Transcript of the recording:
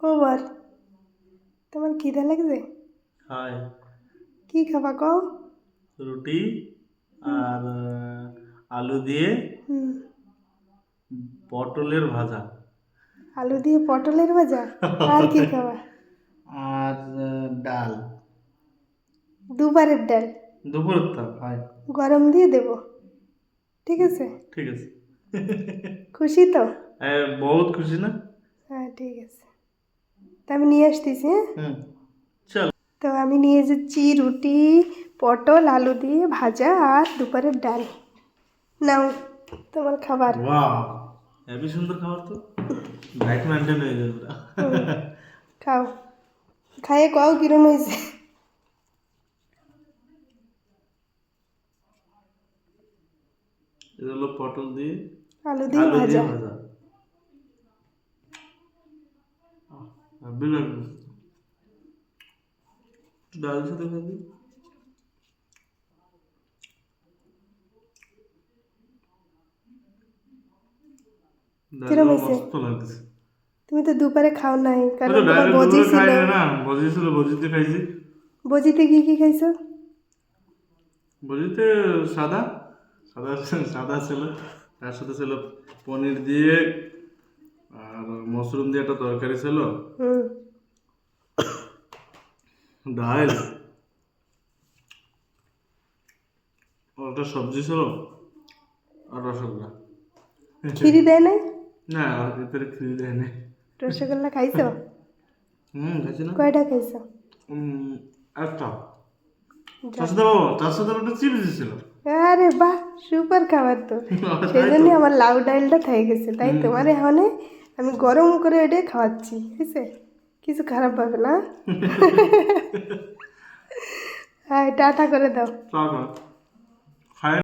ও বল, তোমার খিদে লাগছে? হাই। কি খাবা কও? রুটি হুম। আর আলু দিয়ে হুম। পটলের ভাজা। আলু দিয়ে পটলের ভাজা? আর কি খাবা? আর ডাল। দুবারের ডাল? দুপুরের তো হাই। গরম দিয়ে দেবো, ঠিক আছে? ঠিক আছে। খুশি তো? বহুত খুশি না? হ্যাঁ ঠিক আছে, তা আমি নিয়ে আসতেছি। হ্যাঁ, হুম, চল। তো আমি নিয়ে যাচ্ছি রুটি, পটল আলু দিয়ে ভাজা আর দুপুরের ডাল। নাও তোমার খাবার। ওয়াও, হেবি সুন্দর খাবার তো। ডায়েট মেনটেন হয়ে যাবে পুরা। হুম, খাও, খাইয়ে কও কিরম হয়েছে। এটা হলো পটল দিয়ে আলু দিয়ে আলু দিয়ে ভাজা। ভাজা। হেবি লাগবে। ডালের সাথে খাবি। কিরম ডালও হয়েছে? মস্ত লাগছে। তুমি তো দুপুরে খাও নাই, ওই কারণ তো তোমার ডাইরেক্ট বজি দুপুরে খাই ছিল। না, ভোজি ছিল, ভোজিতে খাইছি। বজিতে কি কি খাইছো? ভোজিতে সাদা সাদা সাদা ছিল, তার সাথে ছিল পনির দিয়ে আর মাশরুম দিয়ে একটা তরকারি ছিল, হুম। ডাল, একটা সবজি ছিল আর রসগোল্লা। খিরি দেয় নাই? না, আর ভিতরে খিরি দেয় না। রসগোল্লা খাইছো? খাইছি না। কয়টা খাইছো? একটা তার যাক। সাথে তার সাথে একটা চিপস ছিল। আরে বাহ, সুপার খাবার তো। সেই তাই তো। জন্যই আমার লাউ ডালটা থেকে গেছে, তাই হুম। তোমার এখানে আমি গরম করে ওইটাই খাওয়াচ্ছি, বুঝছে? কিছু খারাপ পাবে না। হ্যাঁ, টাটা করে দাও। চল, খাই।